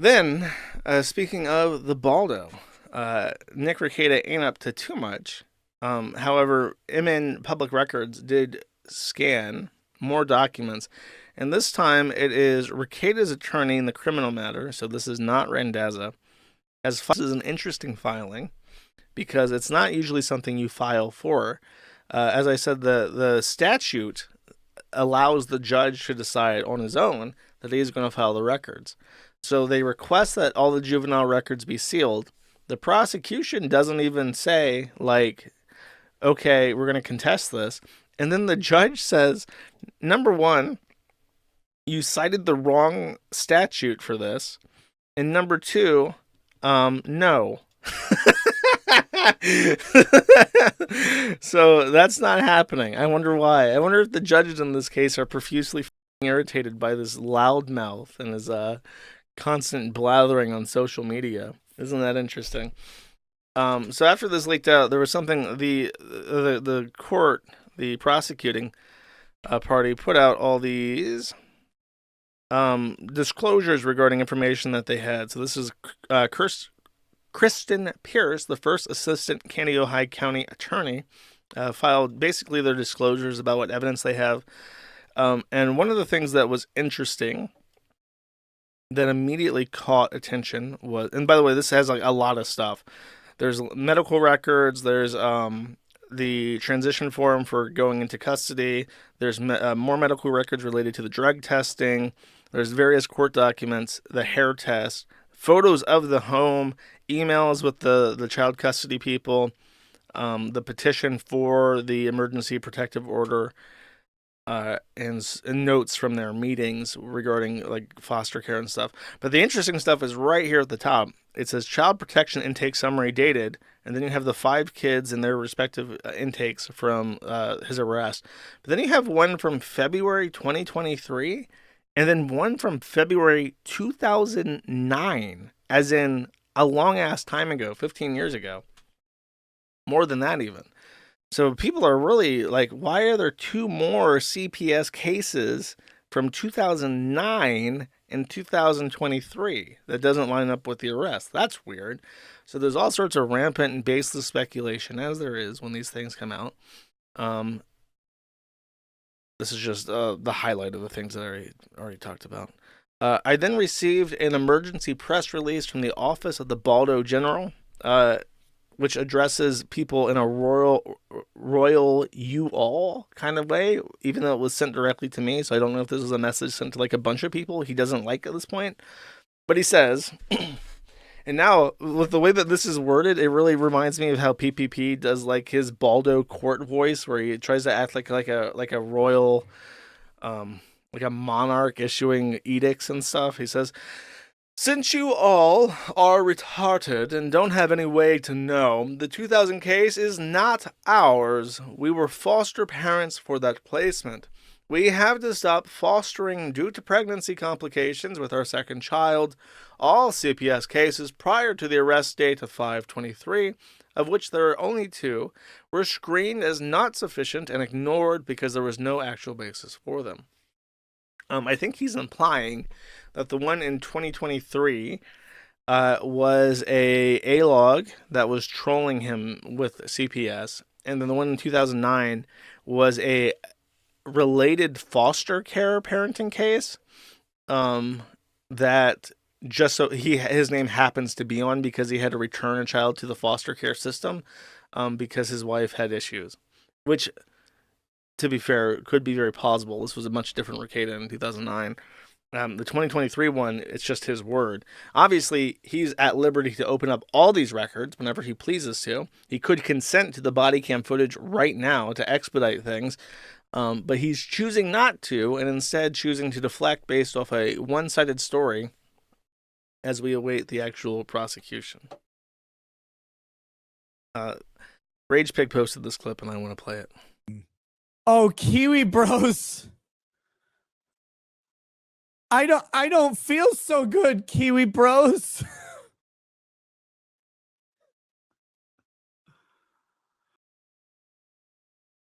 Then, speaking of the Baldo, Nick Rekieta ain't up to too much. However, MN Public Records did scan more documents, and this time it is Rekieta's attorney in the criminal matter, so this is not Randazza. As this is an interesting filing because it's not usually something you file for. As I said, the statute allows the judge to decide on his own that he's going to file the records. So they request that all the juvenile records be sealed. The prosecution doesn't even say, like, okay, we're going to contest this. And then the judge says, number one, you cited the wrong statute for this. And number two, no. So that's not happening. I wonder why. I wonder if the judges in this case are profusely irritated by this loudmouth and his constant blathering on social media. Isn't that interesting? So after this leaked out, there was something the court, the prosecuting party, put out all these disclosures regarding information that they had. So this is Kristen Pierce, the first assistant Candido County attorney, filed basically their disclosures about what evidence they have. And one of the things that was interesting that immediately caught attention was, and by the way, this has like a lot of stuff. There's medical records. There's the transition form for going into custody. There's more medical records related to the drug testing. There's various court documents, the hair test, photos of the home, emails with the child custody people, the petition for the emergency protective order, and notes from their meetings regarding like foster care and stuff. But the interesting stuff is right here at the top. It says child protection intake summary dated, and then you have the 5 kids and their respective intakes from his arrest. But then you have one from February 2023, and then one from February 2009, as in a long ass time ago, 15 years ago. More than that, even. So people are really like, why are there 2 more CPS cases from 2009 and 2023 that doesn't line up with the arrest? That's weird. So there's all sorts of rampant and baseless speculation, as there is when these things come out. This is just the highlight of the things that I already talked about. I then received an emergency press release from the office of the Baldo General, which addresses people in a royal you all kind of way, even though it was sent directly to me. So I don't know if this was a message sent to like a bunch of people he doesn't like at this point. But he says, and now with the way that this is worded, it really reminds me of how PPP does like his Baldo court voice, where he tries to act like a royal, like a monarch issuing edicts and stuff. He says, since you all are retarded and don't have any way to know, the 2000 case is not ours. We were foster parents for that placement. We have to stop fostering due to pregnancy complications with our second child. All CPS cases prior to the arrest date of 5/23, of which there are only 2, were screened as not sufficient and ignored because there was no actual basis for them. I think he's implying that the one in 2023 was a log that was trolling him with CPS, and then the one in 2009 was a related foster care parenting case that just so his name happens to be on because he had to return a child to the foster care system because his wife had issues, which, to be fair, could be very plausible. This was a much different Rekieta in 2009. The 2023 one, it's just his word. Obviously, he's at liberty to open up all these records whenever he pleases to. He could consent to the Bodycam footage right now to expedite things, but he's choosing not to, and instead choosing to deflect based off a one-sided story as we await the actual prosecution. Rage Pig posted this clip, and I want to play it. Oh, Kiwi Bros. I don't feel so good, Kiwi Bros.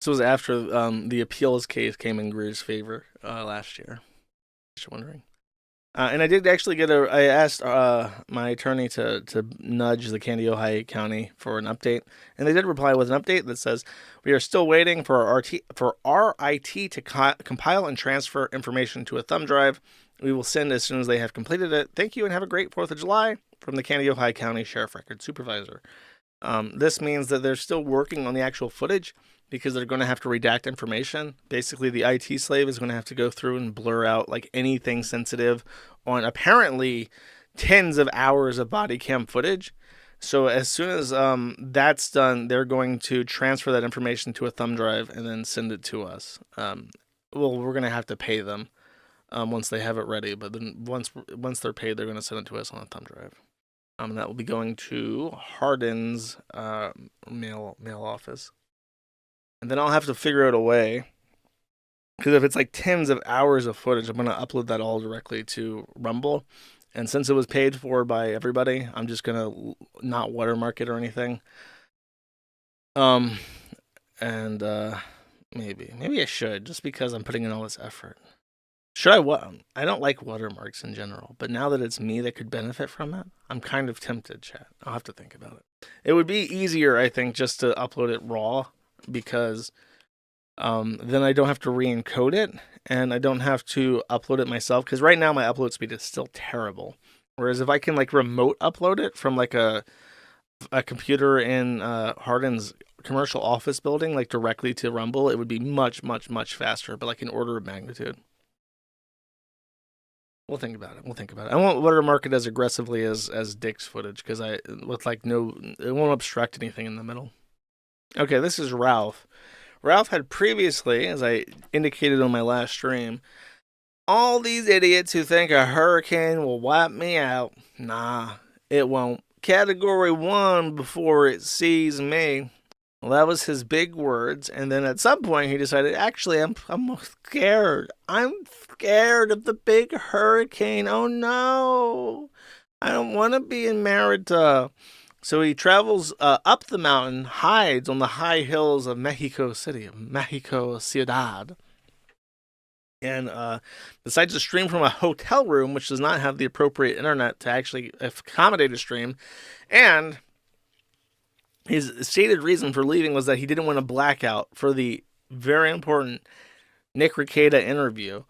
This was after the appeals case came in Greer's favor last year. Just wondering. And I did actually I asked my attorney to nudge the Candy, Ohio County for an update, and they did reply with an update that says we are still waiting for our IT to compile and transfer information to a thumb drive. We will send as soon as they have completed it. Thank you and have a great 4th of July from the Candy, Ohio County Sheriff Record Supervisor. This means that they're still working on the actual footage because they're going to have to redact information. Basically, the IT slave is going to have to go through and blur out like anything sensitive on apparently tens of hours of body cam footage. So as soon as that's done, they're going to transfer that information to a thumb drive and then send it to us. Well, we're going to have to pay them once they have it ready, but then once they're paid, they're going to send it to us on a thumb drive. And that will be going to Hardin's mail office. And then I'll have to figure out a way, because if it's like tens of hours of footage, I'm going to upload that all directly to Rumble. And since it was paid for by everybody, I'm just going to not watermark it or anything. And maybe I should, just because I'm putting in all this effort. Should I? I don't like watermarks in general, but now that it's me that could benefit from it, I'm kind of tempted, chat. I'll have to think about it. It would be easier, I think, just to upload it raw, because then I don't have to re-encode it, and I don't have to upload it myself, because right now my upload speed is still terrible. Whereas if I can like remote upload it from like a computer in Hardin's commercial office building, like directly to Rumble, it would be much, much, much faster, but like an order of magnitude. We'll think about it. I won't watermark it as aggressively as Dick's footage, because it won't obstruct anything in the middle. Okay, this is Ralph. Ralph had previously, as I indicated on my last stream, all these idiots who think a hurricane will wipe me out. Nah, it won't. Category 1 before it sees me. Well, that was his big words, and then at some point he decided, actually, I'm scared. I'm scared of the big hurricane. Oh no, I don't want to be in Merida. So he travels up the mountain, hides on the high hills of Mexico City, Mexico Ciudad, and decides to stream from a hotel room, which does not have the appropriate internet to actually accommodate a stream, and his stated reason for leaving was that he didn't want to blackout for the very important Nick Rekieta interview.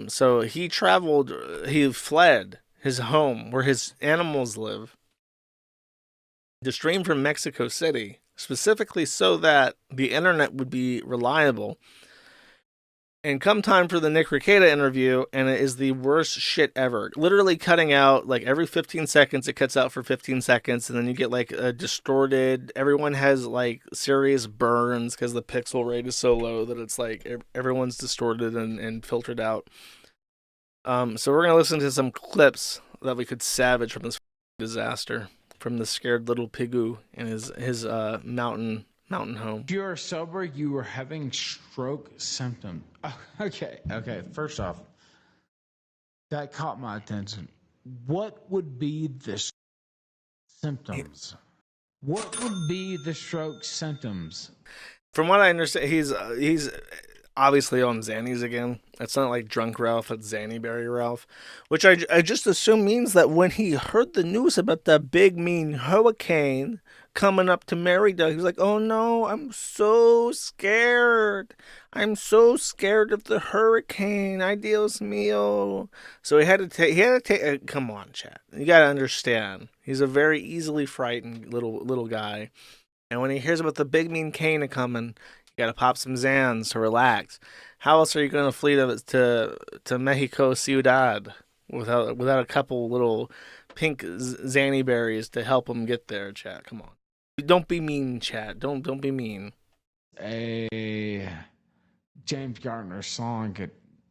So he fled his home where his animals live to stream from Mexico City, specifically so that the internet would be reliable. And come time for the Nick Rekieta interview, and it is the worst shit ever. Literally cutting out, like every 15 seconds, it cuts out for 15 seconds, and then you get like a distorted. Everyone has like serious burns because the pixel rate is so low that it's like everyone's distorted and filtered out. So we're gonna listen to some clips that we could salvage from this disaster, from the scared little pigu in his mountain home. If you're sober, you are having stroke symptoms. Okay. First off, that caught my attention. What would be the symptoms? What would be the stroke symptoms? From what I understand, he's obviously on Xannies again. It's not like drunk Ralph, it's Xanny-berry Ralph, which I just assume means that when he heard the news about that big mean hurricane coming up to Merida, he was like, "Oh no, I'm so scared. I'm so scared of the hurricane. Ay Dios mío." So he had to take. Come on, chat. You gotta understand. He's a very easily frightened little guy, and when he hears about the big mean cane coming, you gotta pop some Xans to relax. How else are you gonna flee to Mexico Ciudad without a couple little pink Xanny berries to help him get there, chat? Come on. Don't be mean, chat. Don't be mean. A James Gardner song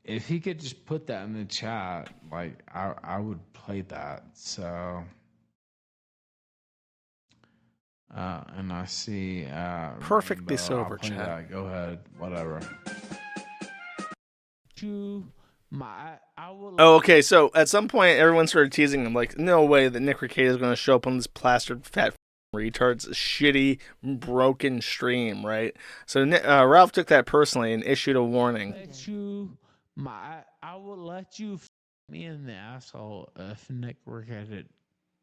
if he could just put that in the chat, like I would play that. So and I see Perfectly Rainbow. sober, I'll play chat. that. Go ahead, whatever. Oh, okay. So at some point, everyone started teasing him, like, "No way that Nick Rekieta is going to show up on this plastered fat retard's shitty, broken stream, right?" So Ralph took that personally and issued a warning. I will let you me in the asshole if Nick Rekieta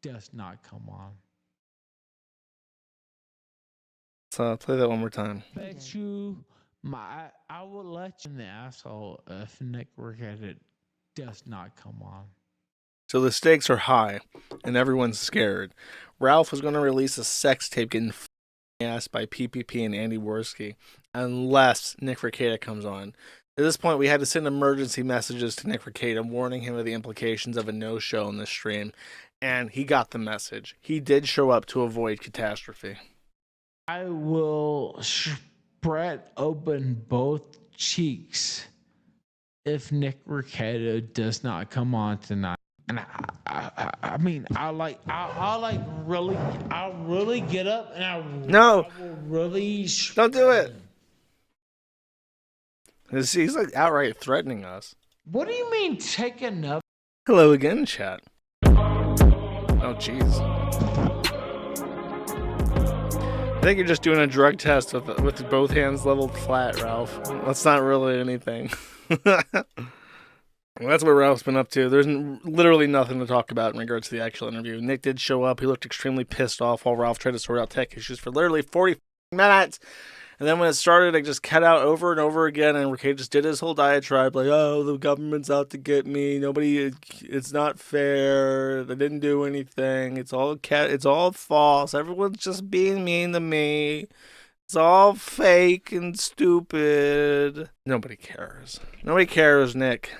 does not come on. So play that one more time. Bet you I will let you in the asshole if Nick Rekieta does not come on. So the stakes are high, and everyone's scared. Ralph was going to release a sex tape getting asked by PPP and Andy Worski, unless Nick Rekieta comes on. At this point, we had to send emergency messages to Nick Rekieta, warning him of the implications of a no-show in this stream, and he got the message. He did show up to avoid catastrophe. I will spread open both cheeks if Nick Rekieta does not come on tonight. And I mean, I'll really get up and I will really don't do it. He's like outright threatening us. What do you mean take another? Hello again, chat. Oh, jeez. I think you're just doing a drug test with both hands leveled flat, Ralph. That's not really anything. Well, that's what Ralph's been up to. There's literally nothing to talk about in regards to the actual interview. Nick did show up. He looked extremely pissed off while Ralph tried to sort out tech issues for literally 40 minutes. And then when it started, it just cut out over and over again. And Rekieta just did his whole diatribe like, oh, the government's out to get me. It's not fair. They didn't do anything. It's all false. Everyone's just being mean to me. It's all fake and stupid. Nobody cares. Nobody cares, Nick.